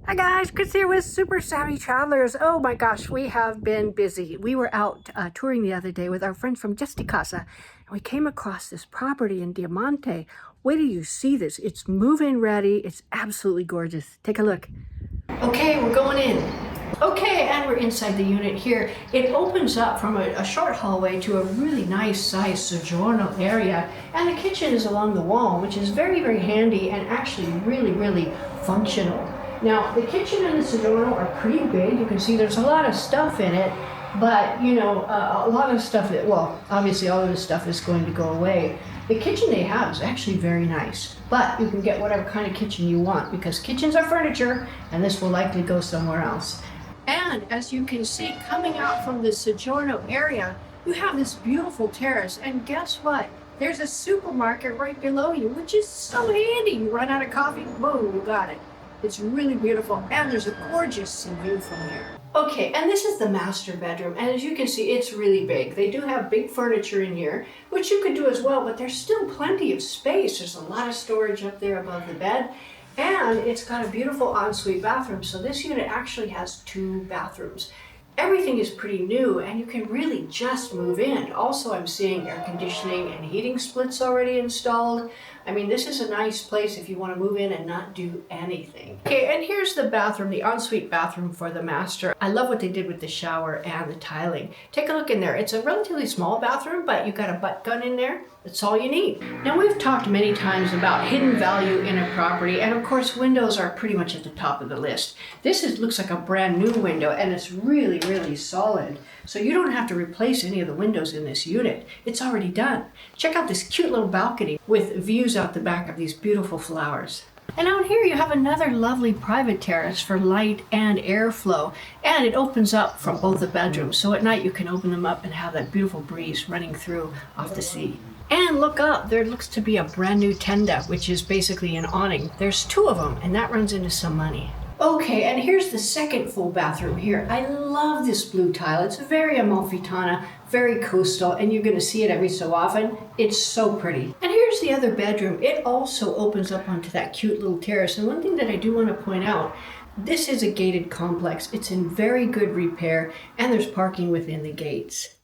Hi guys, Chris here with Super Savvy Travelers. Oh my gosh, we have been busy. We were out touring the other day with our friends from Just Casa, and we came across this property in Diamante. Wait till you see this. It's move-in ready. It's absolutely gorgeous. Take a look. Okay, we're going in. Okay, and we're inside the unit here. It opens up from a short hallway to a really nice sized soggiorno area, and the kitchen is along the wall, which is very, very handy and actually really, really functional. Now, the kitchen and the soggiorno are pretty big. You can see there's a lot of stuff in it, but you know, a lot of stuff that, well, obviously all of this stuff is going to go away. The kitchen they have is actually very nice, but you can get whatever kind of kitchen you want because kitchens are furniture and this will likely go somewhere else. And as you can see, coming out from the soggiorno area, you have this beautiful terrace, and guess what? There's a supermarket right below you, which is so handy. You run out of coffee, boom, you got it. It's really beautiful, and there's a gorgeous view from here. Okay, and this is the master bedroom, and as you can see, it's really big. They do have big furniture in here, which you could do as well, but there's still plenty of space. There's a lot of storage up there above the bed, and it's got a beautiful ensuite bathroom. So this unit actually has 2 bathrooms. Everything is pretty new, and you can really just move in. Also, I'm seeing air conditioning and heating splits already installed. I mean, this is a nice place if you want to move in and not do anything. Okay, and here's the bathroom, the ensuite bathroom for the master. I love what they did with the shower and the tiling. Take a look in there. It's a relatively small bathroom, but you've got a butt gun in there. That's all you need. Now, we've talked many times about hidden value in a property, and of course, windows are pretty much at the top of the list. Looks like a brand new window, and it's really, really solid. So you don't have to replace any of the windows in this unit. It's already done. Check out this cute little balcony with views out the back of these beautiful flowers. And out here you have another lovely private terrace for light and airflow, and it opens up from both the bedrooms. So at night you can open them up and have that beautiful breeze running through off the sea. And look up, there looks to be a brand new tenda, which is basically an awning. There's 2 of them, and that runs into some money. Okay, and here's the second full bathroom here. I love this blue tile. It's very Amalfitana, very coastal, and you're gonna see it every so often. It's so pretty. And here's the other bedroom. It also opens up onto that cute little terrace. And one thing that I do wanna point out, this is a gated complex. It's in very good repair, and there's parking within the gates.